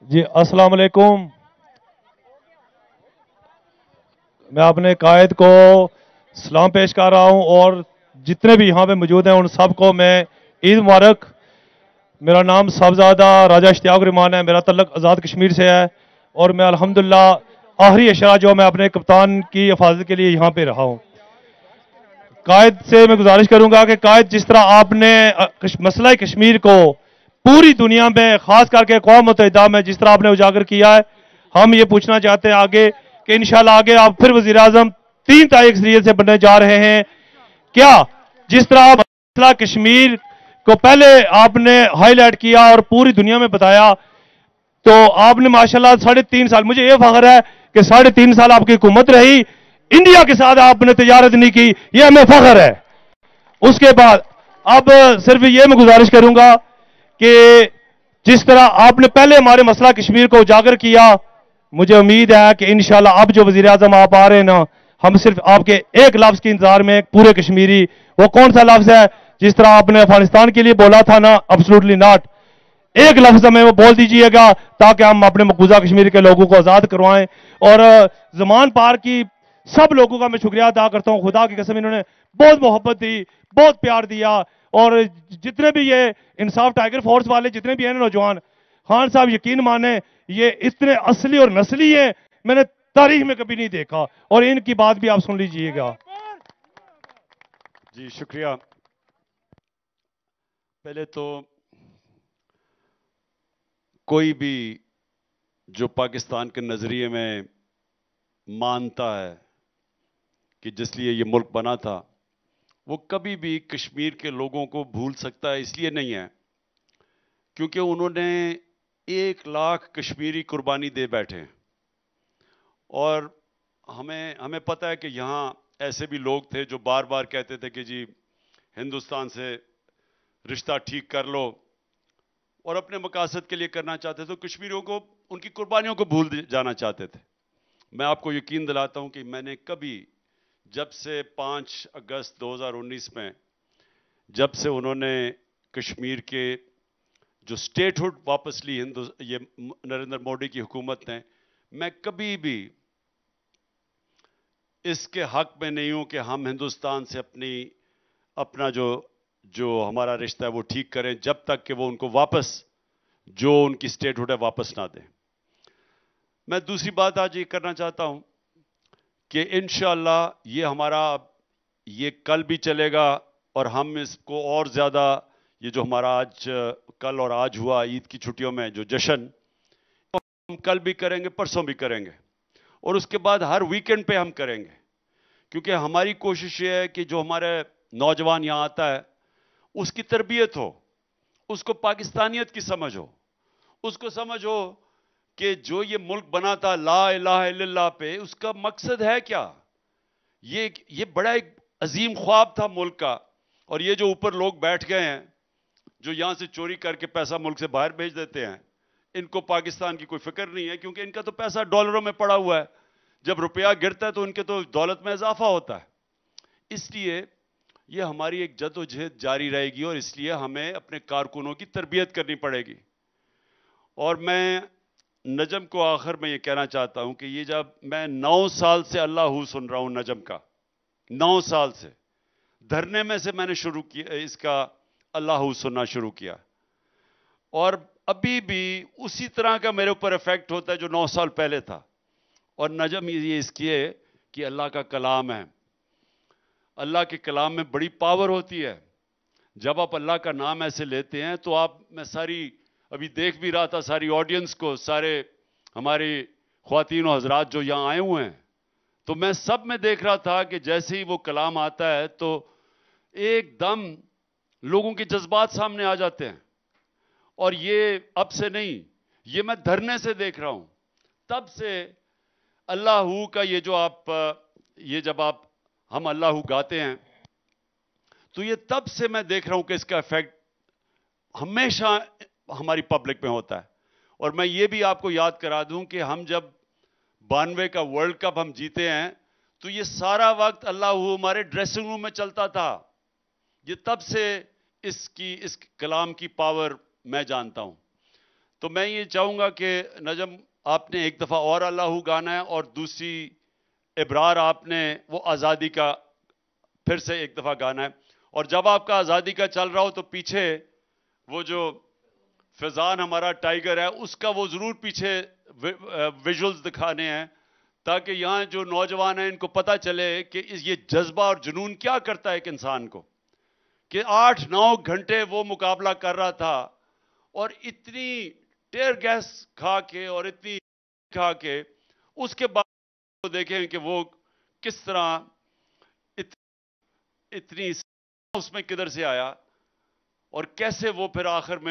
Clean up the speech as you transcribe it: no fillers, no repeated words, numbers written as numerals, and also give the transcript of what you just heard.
جی السلام علیکم. میں اپنے قائد کو سلام پیش کر رہا ہوں اور جتنے بھی یہاں پہ موجود ہیں ان سب کو میں عید مبارک. میرا نام صاحبزادہ راجہ اشتیاق الرحمان ہے. میرا تعلق آزاد کشمیر سے ہے اور میں الحمدللہ آخری اشرا جو میں اپنے کپتان کی حفاظت کے لیے یہاں پہ رہا ہوں. قائد سے میں گزارش کروں گا کہ قائد جس طرح آپ نے مسئلہ کشمیر کو پوری دنیا میں خاص کر کے اقوام متحدہ میں جس طرح آپ نے اجاگر کیا ہے، ہم یہ پوچھنا چاہتے ہیں آگے کہ انشاءاللہ آگے آپ پھر وزیر اعظم 3 تاریخ سے بننے جا رہے ہیں. کیا جس طرح آپ مسئلہ کشمیر کو پہلے آپ نے ہائی لائٹ کیا اور پوری دنیا میں بتایا، تو آپ نے ماشاءاللہ 3.5 سال، مجھے یہ فخر ہے کہ 3.5 سال آپ کی حکومت رہی، انڈیا کے ساتھ آپ نے تجارت نہیں کی، یہ ہمیں فخر ہے. اس کے بعد اب صرف یہ میں گزارش کروں گا کہ جس طرح آپ نے پہلے ہمارے مسئلہ کشمیر کو اجاگر کیا، مجھے امید ہے کہ انشاءاللہ اب جو وزیر اعظم آپ آ رہے ہیں نا، ہم صرف آپ کے ایک لفظ کے انتظار میں پورے کشمیری. وہ کون سا لفظ ہے؟ جس طرح آپ نے افغانستان کے لیے بولا تھا نا، ابسولوٹلی ناٹ. ایک لفظ ہمیں وہ بول دیجئے گا تاکہ ہم اپنے مقبوضہ کشمیر کے لوگوں کو آزاد کروائیں. اور زمان پار کی سب لوگوں کا میں شکریہ ادا کرتا ہوں. خدا کی قسم انہوں نے بہت محبت دی، بہت پیار دیا. اور جتنے بھی یہ انصاف ٹائیگر فورس والے جتنے بھی ہیں نوجوان، خان صاحب یقین مانیں یہ اتنے اصلی اور نسلی ہیں میں نے تاریخ میں کبھی نہیں دیکھا. اور ان کی بات بھی آپ سن لیجئے گا. جی شکریہ. پہلے تو کوئی بھی جو پاکستان کے نظریے میں مانتا ہے کہ جس لیے یہ ملک بنا تھا، وہ کبھی بھی کشمیر کے لوگوں کو بھول سکتا ہے. اس لیے نہیں ہے کیونکہ انہوں نے 1 لاکھ کشمیری قربانی دے بیٹھے. اور ہمیں پتہ ہے کہ یہاں ایسے بھی لوگ تھے جو بار بار کہتے تھے کہ جی ہندوستان سے رشتہ ٹھیک کر لو، اور اپنے مقاصد کے لیے کرنا چاہتے تھے، تو کشمیریوں کو ان کی قربانیوں کو بھول جانا چاہتے تھے. میں آپ کو یقین دلاتا ہوں کہ میں نے کبھی، جب سے 5 اگست 2019 میں جب سے انہوں نے کشمیر کے جو سٹیٹ ہوڈ واپس لی یہ نریندر مودی کی حکومت نے، میں کبھی بھی اس کے حق میں نہیں ہوں کہ ہم ہندوستان سے اپنا جو ہمارا رشتہ ہے وہ ٹھیک کریں جب تک کہ وہ ان کو واپس جو ان کی سٹیٹ ہوڈ ہے واپس نہ دیں. میں دوسری بات آج یہ کرنا چاہتا ہوں کہ انشاءاللہ یہ ہمارا یہ کل بھی چلے گا، اور ہم اس کو اور زیادہ یہ جو ہمارا کل اور آج ہوا عید کی چھٹیوں میں جو جشن، ہم کل بھی کریں گے، پرسوں بھی کریں گے، اور اس کے بعد ہر ویکنڈ پہ ہم کریں گے. کیونکہ ہماری کوشش یہ ہے کہ جو ہمارے نوجوان یہاں آتا ہے اس کی تربیت ہو، اس کو پاکستانیت کی سمجھ ہو، اس کو سمجھ ہو کہ جو یہ ملک بنا تھا لا الہ الا اللہ پہ، اس کا مقصد ہے کیا. یہ بڑا ایک عظیم خواب تھا ملک کا. اور یہ جو اوپر لوگ بیٹھ گئے ہیں جو یہاں سے چوری کر کے پیسہ ملک سے باہر بھیج دیتے ہیں، ان کو پاکستان کی کوئی فکر نہیں ہے، کیونکہ ان کا تو پیسہ ڈالروں میں پڑا ہوا ہے. جب روپیہ گرتا ہے تو ان کے تو دولت میں اضافہ ہوتا ہے. اس لیے یہ ہماری ایک جد و جہد جاری رہے گی، اور اس لیے ہمیں اپنے کارکنوں کی تربیت کرنی پڑے گی. اور میں نجم کو آخر میں یہ کہنا چاہتا ہوں کہ یہ جب میں 9 سال سے اللہ سن رہا ہوں نجم کا، 9 سال سے دھرنے میں سے میں نے شروع کیا اس کا اللہ سننا شروع کیا، اور ابھی بھی اسی طرح کا میرے اوپر افیکٹ ہوتا ہے جو 9 سال پہلے تھا. اور نجم یہ اس کی ہے کہ اللہ کا کلام ہے. اللہ کے کلام میں بڑی پاور ہوتی ہے. جب آپ اللہ کا نام ایسے لیتے ہیں تو میں ابھی دیکھ بھی رہا تھا ساری آڈینس کو، سارے ہماری خواتین و حضرات جو یہاں آئے ہوئے ہیں، تو میں سب میں دیکھ رہا تھا کہ جیسے ہی وہ کلام آتا ہے تو ایک دم لوگوں کے جذبات سامنے آ جاتے ہیں. اور یہ اب سے نہیں، یہ میں دھرنے سے دیکھ رہا ہوں. تب سے اللہ کا یہ جو جب ہم اللہ گاتے ہیں تو یہ تب سے میں دیکھ رہا ہوں کہ اس کا ایفیکٹ ہمیشہ ہماری پبلک میں ہوتا ہے. اور میں یہ بھی آپ کو یاد کرا دوں کہ ہم جب 92 کا ورلڈ کپ ہم جیتے ہیں تو یہ سارا وقت اللہ ہمارے ڈریسنگ روم میں چلتا تھا. یہ تب سے اس کلام کی پاور میں جانتا ہوں. تو میں یہ چاہوں گا کہ نجم آپ نے ایک دفعہ اور اللہ گانا ہے، اور دوسری ابرار آپ نے وہ آزادی کا پھر سے ایک دفعہ گانا ہے. اور جب آپ کا آزادی کا چل رہا ہو تو پیچھے وہ جو فیضان ہمارا ٹائیگر ہے اس کا وہ ضرور پیچھے ویژولز دکھانے ہیں، تاکہ یہاں جو نوجوان ہیں ان کو پتہ چلے کہ یہ جذبہ اور جنون کیا کرتا ہے ایک انسان کو، کہ 8-9 گھنٹے وہ مقابلہ کر رہا تھا اور اتنی ٹیئر گیس کھا کے اور اتنی کھا کے اس کے بعد دیکھیں کہ وہ کس طرح اتنی اس میں کدھر سے آیا اور کیسے وہ پھر آخر میں